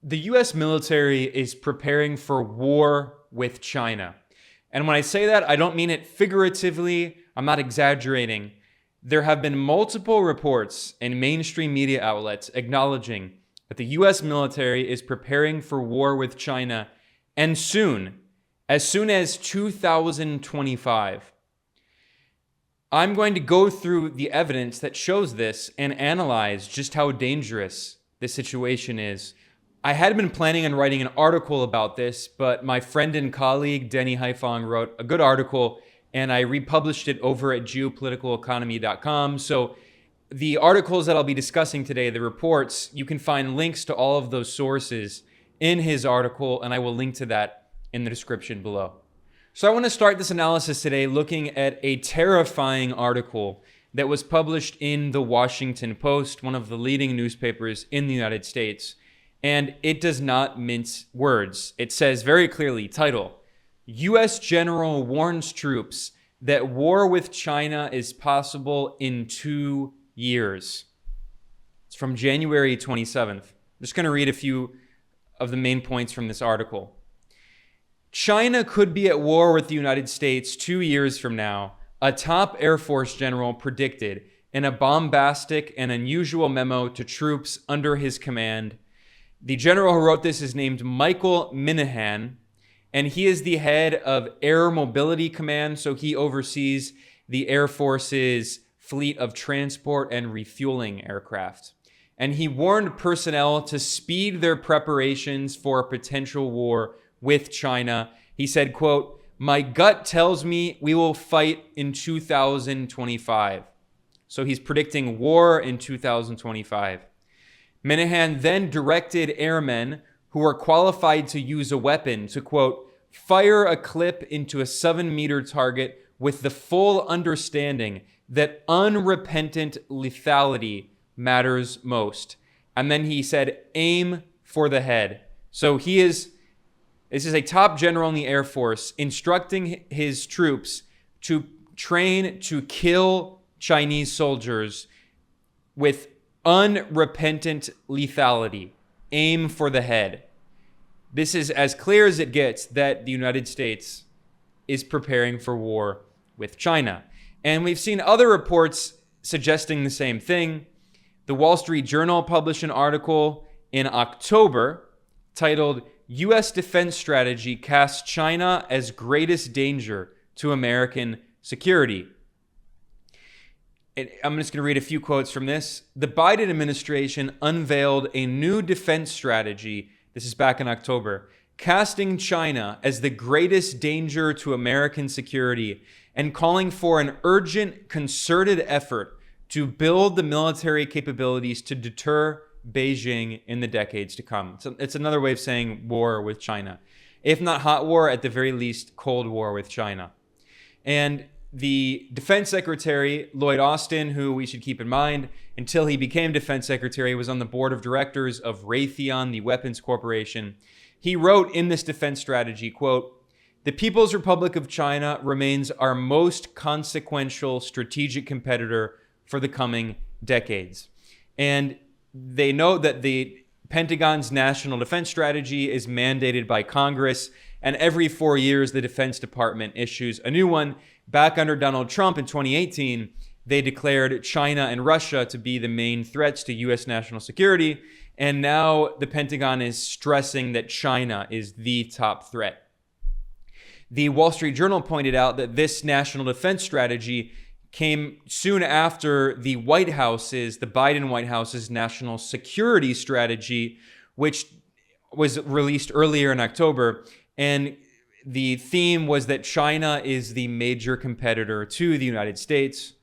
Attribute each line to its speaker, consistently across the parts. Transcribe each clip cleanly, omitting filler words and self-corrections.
Speaker 1: The US military is preparing for war with China. And when I say that, I don't mean it figuratively. I'm not exaggerating. There have been multiple reports in mainstream media outlets acknowledging that the US military is preparing for war with China, and soon, as soon as 2025. I'm going to go through the evidence that shows this and analyze just how dangerous this situation is. I had been planning on writing an article about this, but my friend and colleague Denny Haifong wrote a good article, and I republished it over at geopoliticaleconomy.com. So the articles that I'll be discussing today, the reports, you can find links to all of those sources in his article, and I will link to that in the description below. So I want to start this analysis today looking at a terrifying article that was published in the Washington Post, one of the leading newspapers in the United States. And it does not mince words. It says very clearly, title, U.S. General warns troops that war with China is possible in 2 years. It's from January 27th. I'm just going to read a few of the main points from this article. China could be at war with the United States 2 years from now, a top Air Force general predicted in a bombastic and unusual memo to troops under his command. The general who wrote this is named Michael Minahan, and he is the head of Air Mobility Command, so he oversees the Air Force's fleet of transport and refueling aircraft. And he warned personnel to speed their preparations for a potential war with China. He said, quote, "My gut tells me we will fight in 2025. So he's predicting war in 2025. Minahan then directed airmen who are qualified to use a weapon to, quote, "fire a clip into a 7-meter target with the full understanding that unrepentant lethality matters most." And then he said, "aim for the head." So this is a top general in the Air Force instructing his troops to train to kill Chinese soldiers with unrepentant lethality. Aim for the head. This is as clear as it gets that the United States is preparing for war with China. And we've seen other reports suggesting the same thing. The Wall Street Journal published an article in October titled, U.S. Defense Strategy Casts China as Greatest Danger to American Security. I'm just going to read a few quotes from this. The Biden administration unveiled a new defense strategy, this is back in October, casting China as the greatest danger to American security and calling for an urgent, concerted effort to build the military capabilities to deter Beijing in the decades to come. So it's another way of saying war with China. If not hot war, at the very least, cold war with China. And the Defense Secretary, Lloyd Austin, who we should keep in mind, until he became Defense Secretary, was on the board of directors of Raytheon, the weapons corporation. He wrote in this defense strategy, quote, "The People's Republic of China remains our most consequential strategic competitor for the coming decades." And they note that the Pentagon's National Defense Strategy is mandated by Congress, and every 4 years, the Defense Department issues a new one. Back under Donald Trump in 2018, they declared China and Russia to be the main threats to U.S. national security. And now the Pentagon is stressing that China is the top threat. The Wall Street Journal pointed out that this national defense strategy came soon after the Biden White House's national security strategy, which was released earlier in October. And the theme was that China is the major competitor to the United States.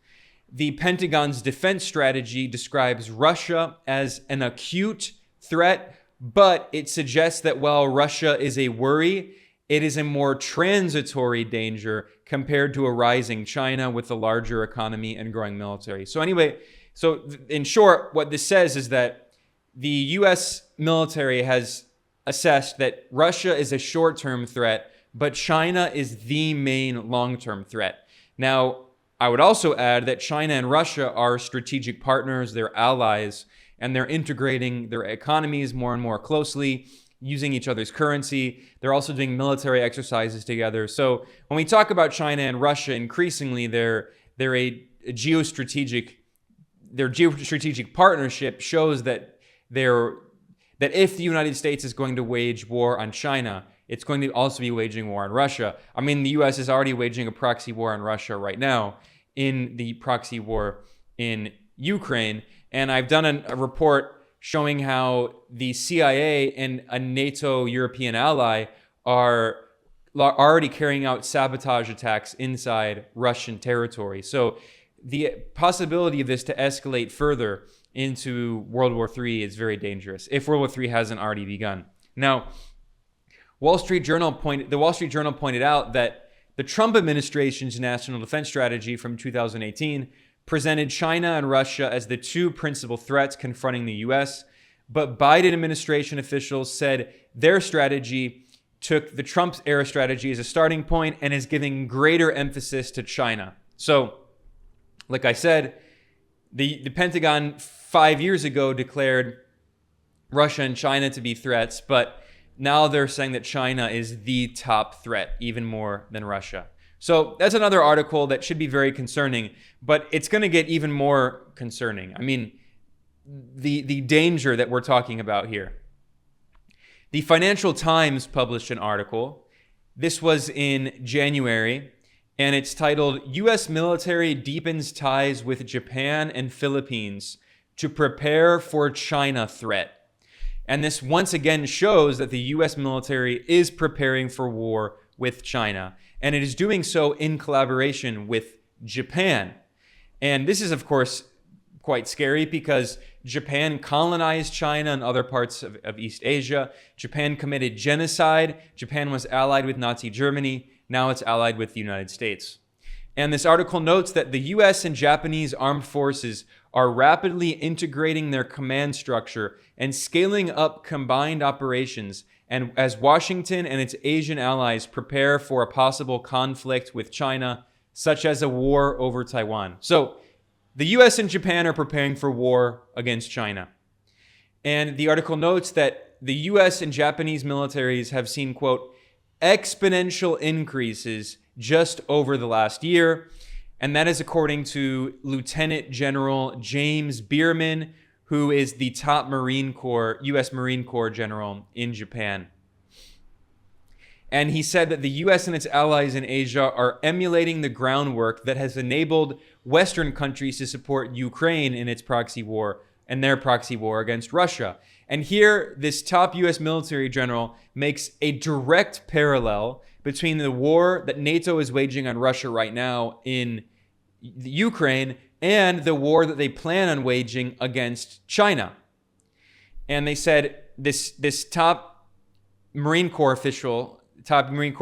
Speaker 1: The Pentagon's defense strategy describes Russia as an acute threat, but it suggests that while Russia is a worry, it is a more transitory danger compared to a rising China with a larger economy and growing military. So in short, what this says is that the U.S. military has assessed that Russia is a short-term threat, but China is the main long-term threat. Now, I would also add that China and Russia are strategic partners, they're allies, and they're integrating their economies more and more closely, using each other's currency. They're also doing military exercises together. So when we talk about China and Russia, increasingly their geostrategic partnership shows that if the United States is going to wage war on China, it's going to also be waging war on Russia. I mean, the US is already waging a proxy war on Russia right now in the proxy war in Ukraine. And I've done a report showing how the CIA and a NATO European ally are already carrying out sabotage attacks inside Russian territory. So the possibility of this to escalate further into World War III is very dangerous, if World War III hasn't already begun. Now, the Wall Street Journal pointed out that the Trump administration's national defense strategy from 2018 presented China and Russia as the two principal threats confronting the US, but Biden administration officials said their strategy took the Trump era strategy as a starting point and is giving greater emphasis to China. So, like I said, the Pentagon 5 years ago declared Russia and China to be threats, but now they're saying that China is the top threat, even more than Russia. So that's another article that should be very concerning, but it's going to get even more concerning. I mean, the danger that we're talking about here. The Financial Times published an article. This was in January, and it's titled, U.S. Military Deepens Ties with Japan and Philippines to Prepare for China Threat. And this once again shows that the U.S. military is preparing for war with China. And it is doing so in collaboration with Japan. And this is, of course, quite scary because Japan colonized China and other parts of East Asia. Japan committed genocide. Japan was allied with Nazi Germany. Now it's allied with the United States. And this article notes that the U.S. and Japanese armed forces are rapidly integrating their command structure and scaling up combined operations, and as Washington and its Asian allies prepare for a possible conflict with China, such as a war over Taiwan. So the US and Japan are preparing for war against China. And the article notes that the US and Japanese militaries have seen, quote, exponential increases just over the last year. And that is according to Lieutenant General James Bierman, who is the top U.S. Marine Corps general in Japan. And he said that the U.S. and its allies in Asia are emulating the groundwork that has enabled Western countries to support Ukraine in its proxy war and their proxy war against Russia. And here, this top U.S. military general makes a direct parallel between the war that NATO is waging on Russia right now in Ukraine and the war that they plan on waging against China. And they said this top Marine Corps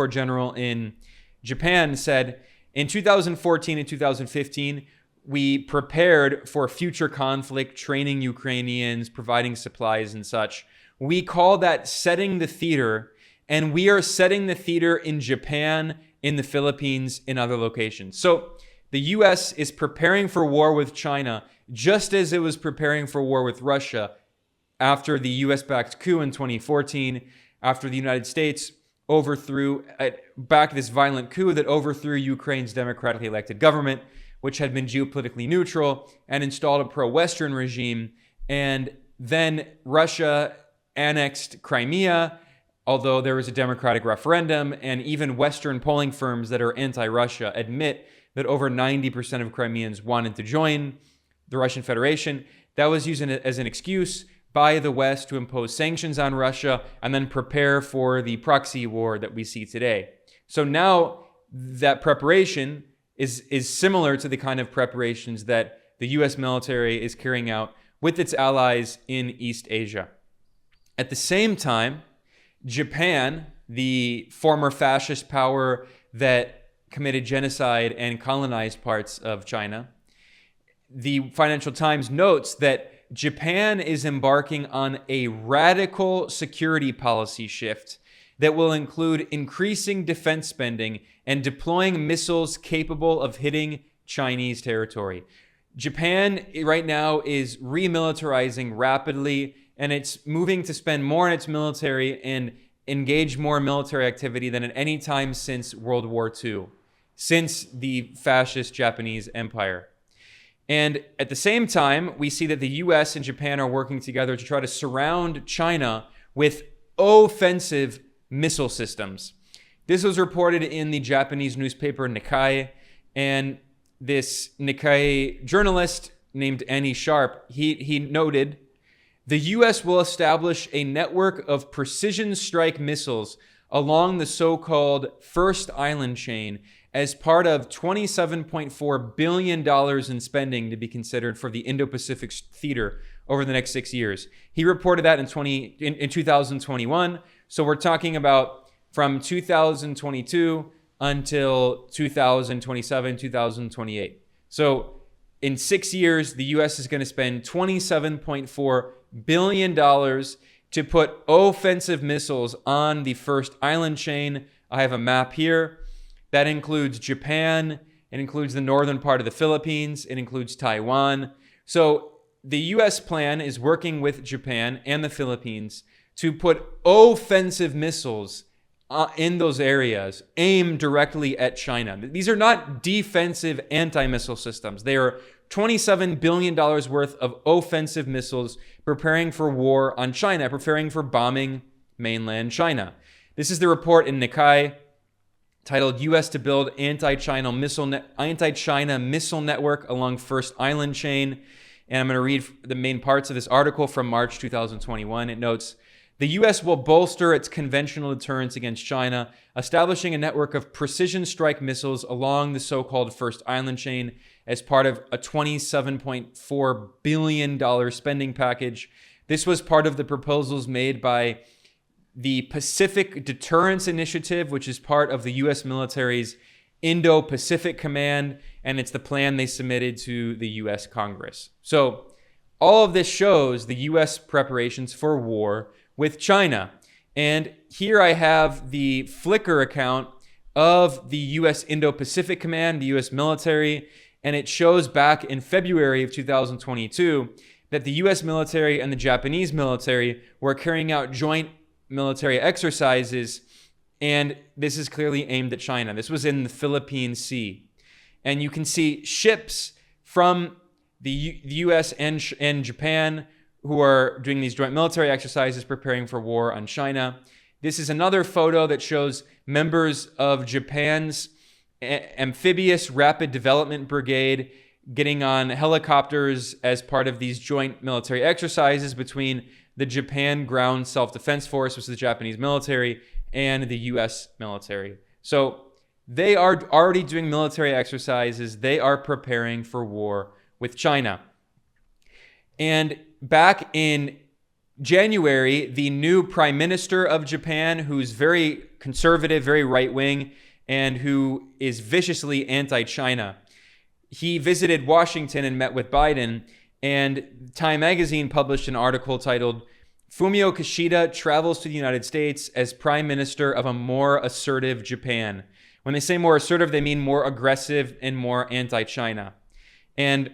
Speaker 1: general in Japan said, in 2014 and 2015, we prepared for future conflict, training Ukrainians, providing supplies and such. We call that setting the theater, and we are setting the theater in Japan, in the Philippines, in other locations. So the U.S. is preparing for war with China just as it was preparing for war with Russia after the U.S.-backed coup in 2014, after the United States backed this violent coup that overthrew Ukraine's democratically elected government, which had been geopolitically neutral, and installed a pro-Western regime. And then Russia annexed Crimea, although there was a democratic referendum, and even Western polling firms that are anti-Russia admit that over 90% of Crimeans wanted to join the Russian Federation. That was used as an excuse by the West to impose sanctions on Russia and then prepare for the proxy war that we see today. So now that preparation is similar to the kind of preparations that the U.S. military is carrying out with its allies in East Asia. At the same time, Japan, the former fascist power that committed genocide and colonized parts of China, the Financial Times notes that Japan is embarking on a radical security policy shift that will include increasing defense spending and deploying missiles capable of hitting Chinese territory. Japan right now is re-militarizing rapidly, and it's moving to spend more on its military and engage more in military activity than at any time since World War II, since the fascist Japanese Empire. And at the same time, we see that the US and Japan are working together to try to surround China with offensive missile systems. This was reported in the Japanese newspaper Nikkei, and this Nikkei journalist named Annie Sharp, he noted, the US will establish a network of precision strike missiles along the so-called First Island chain as part of $27.4 billion in spending to be considered for the Indo-Pacific theater over the next 6 years. He reported that in 2021. So we're talking about from 2022 until 2027, 2028. So in 6 years, the US is going to spend $27.4 billion to put offensive missiles on the First Island chain. I have a map here. That includes Japan. It includes the northern part of the Philippines. It includes Taiwan. So the US plan is working with Japan and the Philippines to put offensive missiles in those areas aimed directly at China. These are not defensive anti-missile systems. They are $27 billion worth of offensive missiles preparing for war on China, preparing for bombing mainland China. This is the report in Nikkei titled U.S. to build anti-China missile network along First Island chain. And I'm going to read the main parts of this article from March 2021. It notes, the U.S. will bolster its conventional deterrence against China, establishing a network of precision strike missiles along the so-called First Island chain as part of a $27.4 billion spending package. This was part of the proposals made by the Pacific Deterrence Initiative, which is part of the U.S. military's Indo-Pacific Command, and it's the plan they submitted to the U.S. Congress. So all of this shows the U.S. preparations for war with China. And here I have the Flickr account of the U.S. Indo-Pacific Command, the U.S. military, and it shows back in February of 2022 that the U.S. military and the Japanese military were carrying out joint military exercises, and this is clearly aimed at China. This was in the Philippine Sea. And you can see ships from the U.S. and Japan who are doing these joint military exercises preparing for war on China. This is another photo that shows members of Japan's amphibious rapid development brigade getting on helicopters as part of these joint military exercises between the Japan Ground Self-Defense Force, which is the Japanese military, and the U.S. military. So they are already doing military exercises. They are preparing for war with China. And back in January, the new prime minister of Japan, who's very conservative, very right-wing, and who is viciously anti-China, he visited Washington and met with Biden. And Time magazine published an article titled, Fumio Kishida travels to the United States as prime minister of a more assertive Japan. When they say more assertive, they mean more aggressive and more anti-China. And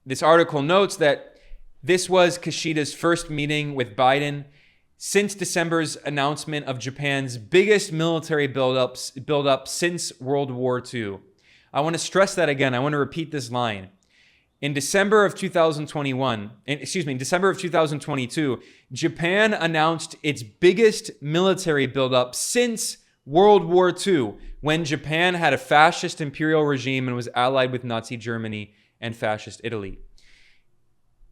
Speaker 1: this article notes that this was Kishida's first meeting with Biden since December's announcement of Japan's biggest military buildup since World War II. I want to stress that again. I want to repeat this line. In December of 2022, Japan announced its biggest military buildup since World War II, when Japan had a fascist imperial regime and was allied with Nazi Germany and fascist Italy.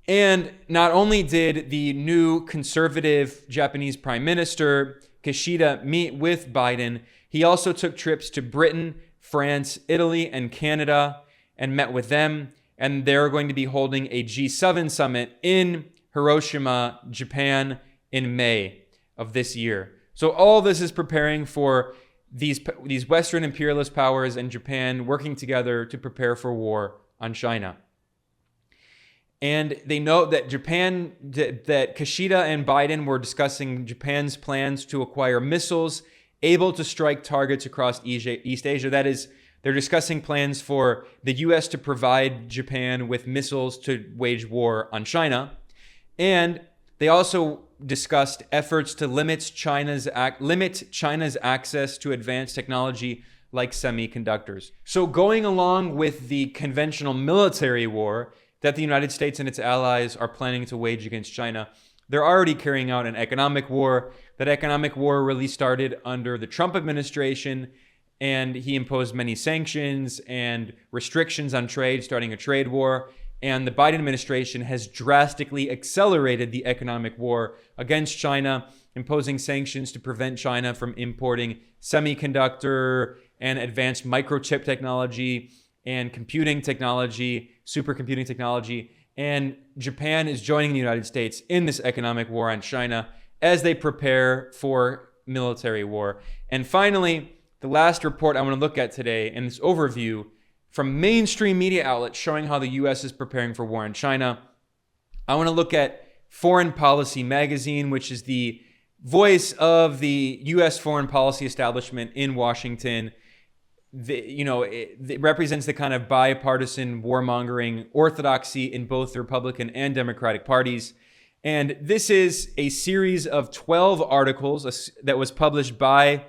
Speaker 1: And not only did the new conservative Japanese prime minister, Kishida, meet with Biden, he also took trips to Britain, France, Italy, and Canada and met with them. And they're going to be holding a G7 summit in Hiroshima, Japan, in May of this year. So all this is preparing for these Western imperialist powers and Japan working together to prepare for war on China. And they note that that Kishida and Biden were discussing Japan's plans to acquire missiles able to strike targets across East Asia. That is They're discussing plans for the US to provide Japan with missiles to wage war on China. And they also discussed efforts to limit China's access to advanced technology like semiconductors. So going along with the conventional military war that the United States and its allies are planning to wage against China, they're already carrying out an economic war. That economic war really started under the Trump administration, and he imposed many sanctions and restrictions on trade, starting a trade war. And the Biden administration has drastically accelerated the economic war against China, imposing sanctions to prevent China from importing semiconductor and advanced microchip technology and computing technology, supercomputing technology. And Japan is joining the United States in this economic war on China as they prepare for military war. And finally, the last report I want to look at today in this overview from mainstream media outlets showing how the U.S. is preparing for war in China. I want to look at Foreign Policy Magazine, which is the voice of the U.S. foreign policy establishment in Washington. It represents the kind of bipartisan warmongering orthodoxy in both the Republican and Democratic parties. And this is a series of 12 articles that was published by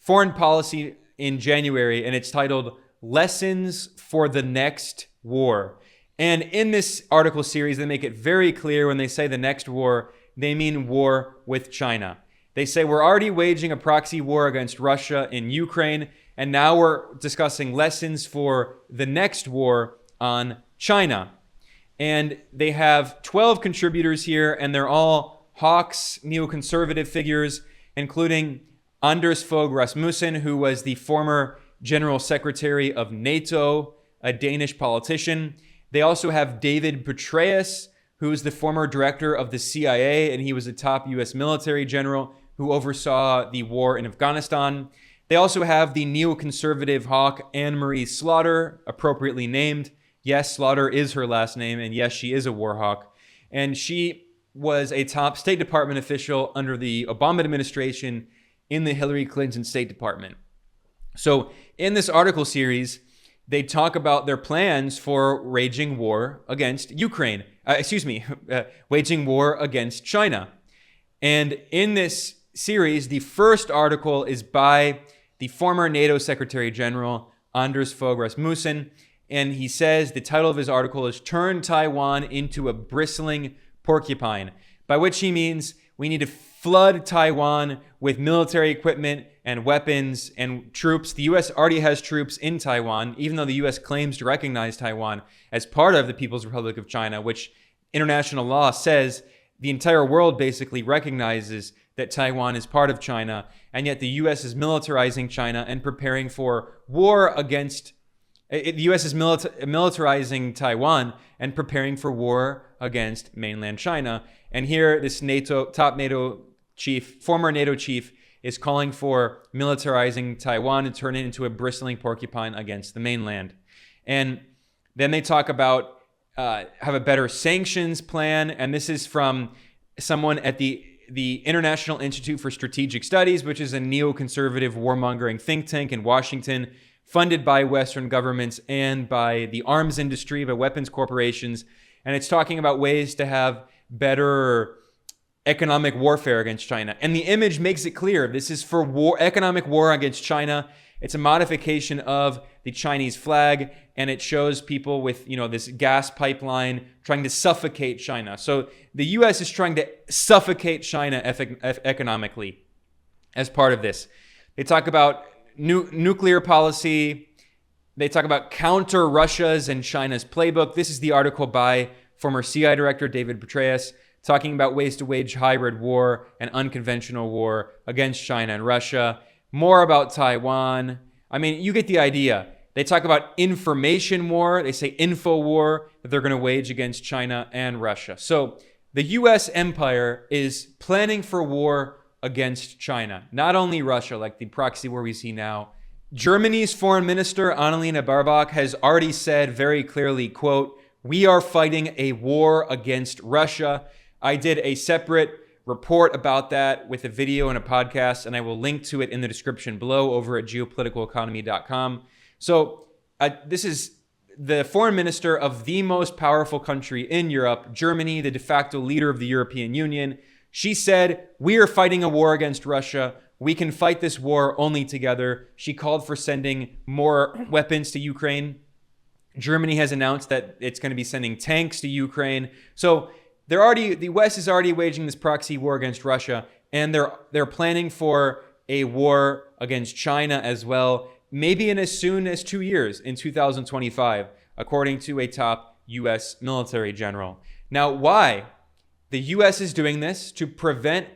Speaker 1: Foreign Policy in January, and it's titled Lessons for the Next War. And in this article series, they make it very clear when they say the next war, they mean war with China. They say we're already waging a proxy war against Russia in Ukraine, and now we're discussing lessons for the next war on China. And they have 12 contributors here, and they're all hawks, neoconservative figures, including Anders Fogh Rasmussen, who was the former General Secretary of NATO, a Danish politician. They also have David Petraeus, who's the former director of the CIA, and he was a top U.S. military general who oversaw the war in Afghanistan. They also have the neoconservative hawk Anne-Marie Slaughter, appropriately named. Yes, Slaughter is her last name, and yes, she is a war hawk. And she was a top State Department official under the Obama administration in the Hillary Clinton State Department. So in this article series, they talk about their plans for waging war against Ukraine. Waging war against China. And in this series, the first article is by the former NATO Secretary General, Anders Fogh Rasmussen. And he says the title of his article is Turn Taiwan into a Bristling Porcupine, by which he means we need to flood Taiwan with military equipment and weapons and troops. The U.S. already has troops in Taiwan, even though the U.S. claims to recognize Taiwan as part of the People's Republic of China, which international law says the entire world basically recognizes that Taiwan is part of China. And yet the U.S. is militarizing China and preparing for war against the U.S. is militarizing Taiwan and preparing for war against mainland China. And here, this former NATO chief, is calling for militarizing Taiwan and turn it into a bristling porcupine against the mainland. And then they talk about have a better sanctions plan. And this is from someone at the International Institute for Strategic Studies, which is a neoconservative warmongering think tank in Washington, funded by Western governments and by the arms industry, by weapons corporations. And it's talking about ways to have better economic warfare against China. And the image makes it clear. This is for war, economic war against China. It's a modification of the Chinese flag, and it shows people with, this gas pipeline trying to suffocate China. So the U.S. is trying to suffocate China economically as part of this. They talk about nuclear policy. They talk about counter Russia's and China's playbook. This is the article by former CIA director David Petraeus, talking about ways to wage hybrid war and unconventional war against China and Russia. More about Taiwan. I mean, you get the idea. They talk about information war. They say info war that they're going to wage against China and Russia. So the U.S. empire is planning for war against China, not only Russia, like the proxy war we see now. Germany's foreign minister, Annalena Baerbock, has already said very clearly, quote, "We are fighting a war against Russia." I did a separate report about that with a video and a podcast, and I will link to it in the description below over at geopoliticaleconomy.com. So this is the foreign minister of the most powerful country in Europe, Germany, the de facto leader of the European Union. She said, "We are fighting a war against Russia. We can fight this war only together." She called for sending more weapons to Ukraine. Germany has announced that it's going to be sending tanks to Ukraine. So the West is already waging this proxy war against Russia, and they're planning for a war against China as well, maybe in as soon as 2 years, in 2025, according to a top U.S. military general. Now, why? The U.S. is doing this to prevent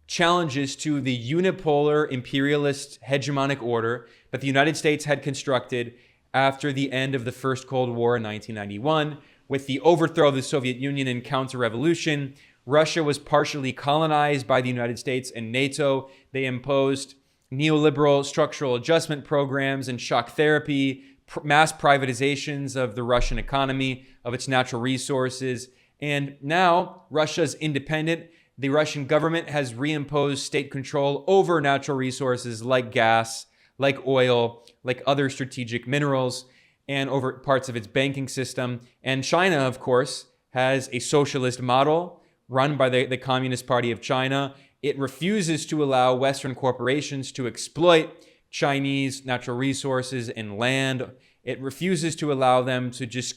Speaker 1: challenges to the unipolar imperialist hegemonic order that the United States had constructed after the end of the First Cold War in 1991. With the overthrow of the Soviet Union and counter-revolution, Russia was partially colonized by the United States and NATO. They imposed neoliberal structural adjustment programs and shock therapy, mass privatizations of the Russian economy, of its natural resources. And now Russia's independent. The Russian government has reimposed state control over natural resources like gas, like oil, like other strategic minerals, and over parts of its banking system. And China, of course, has a socialist model run by the Communist Party of China. It refuses to allow Western corporations to exploit Chinese natural resources and land. It refuses to allow them to just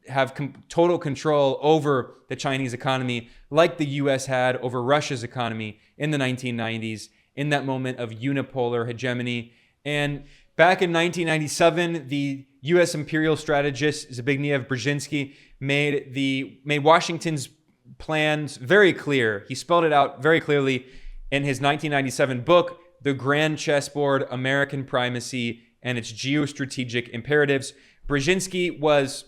Speaker 1: have total control over the Chinese economy like the US had over Russia's economy in the 1990s, in that moment of unipolar hegemony. And back in 1997, the U.S. imperial strategist Zbigniew Brzezinski made Washington's plans very clear. He spelled it out very clearly in his 1997 book, The Grand Chessboard: American Primacy and Its Geostrategic Imperatives. Brzezinski was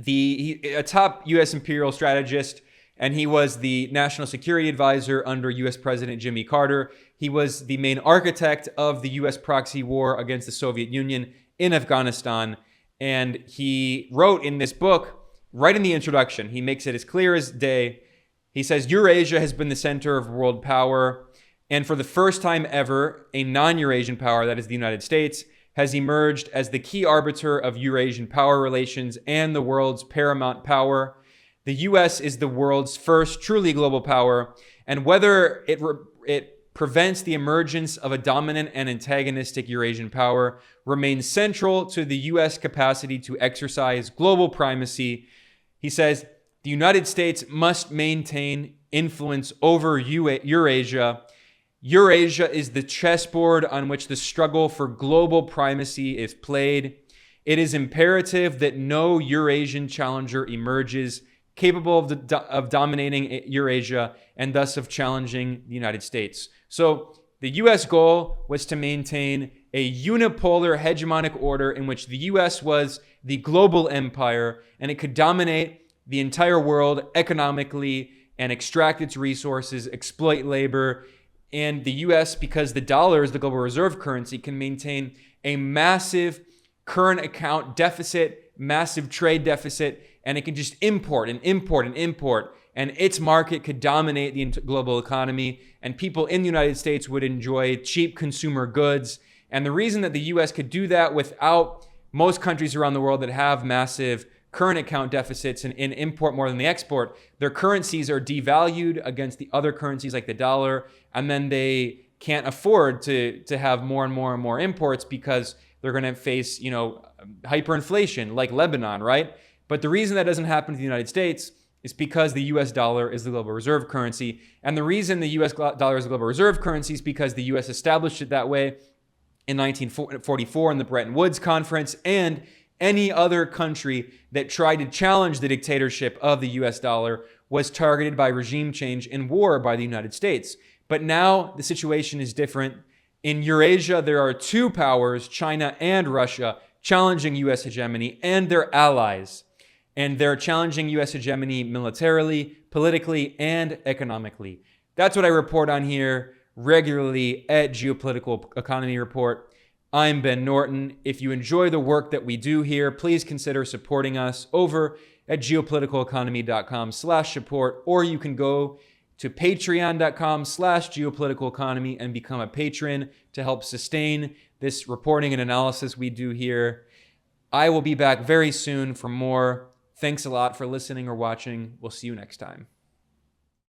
Speaker 1: a top U.S. imperial strategist, and he was the national security advisor under U.S. President Jimmy Carter. He was the main architect of the U.S. proxy war against the Soviet Union in Afghanistan. And he wrote in this book, right in the introduction, he makes it as clear as day. He says, "Eurasia has been the center of world power. And for the first time ever, a non-Eurasian power, that is the United States, has emerged as the key arbiter of Eurasian power relations and the world's paramount power. The U.S. is the world's first truly global power, and whether it prevents the emergence of a dominant and antagonistic Eurasian power remains central to the U.S. capacity to exercise global primacy." He says, "The United States must maintain influence over Eurasia. Eurasia is the chessboard on which the struggle for global primacy is played. It is imperative that no Eurasian challenger emerges capable of dominating Eurasia and thus of challenging the United States." So the U.S. goal was to maintain a unipolar hegemonic order in which the U.S. was the global empire and it could dominate the entire world economically and extract its resources, exploit labor. And the U.S., because the dollar is the global reserve currency, can maintain a massive current account deficit, massive trade deficit, and it can just import and import and import. And its market could dominate the global economy, and people in the United States would enjoy cheap consumer goods. And the reason that the U.S. could do that without most countries around the world that have massive current account deficits and import more than they export, their currencies are devalued against the other currencies like the dollar, and then they can't afford to have more and more and more imports because they're going to face, hyperinflation like Lebanon, right? But the reason that doesn't happen to the United States is because the US dollar is the global reserve currency. And the reason the US dollar is the global reserve currency is because the US established it that way in 1944 in the Bretton Woods Conference, and any other country that tried to challenge the dictatorship of the US dollar was targeted by regime change and war by the United States. But now the situation is different. In Eurasia, there are two powers, China and Russia, challenging US hegemony, and their allies. And they're challenging US hegemony militarily, politically, and economically. That's what I report on here regularly at Geopolitical Economy Report. I'm Ben Norton. If you enjoy the work that we do here, please consider supporting us over at geopoliticaleconomy.com/support, or you can go to patreon.com/geopoliticaleconomy and become a patron to help sustain this reporting and analysis we do here. I will be back very soon for more. Thanks a lot for listening or watching. We'll see you next time.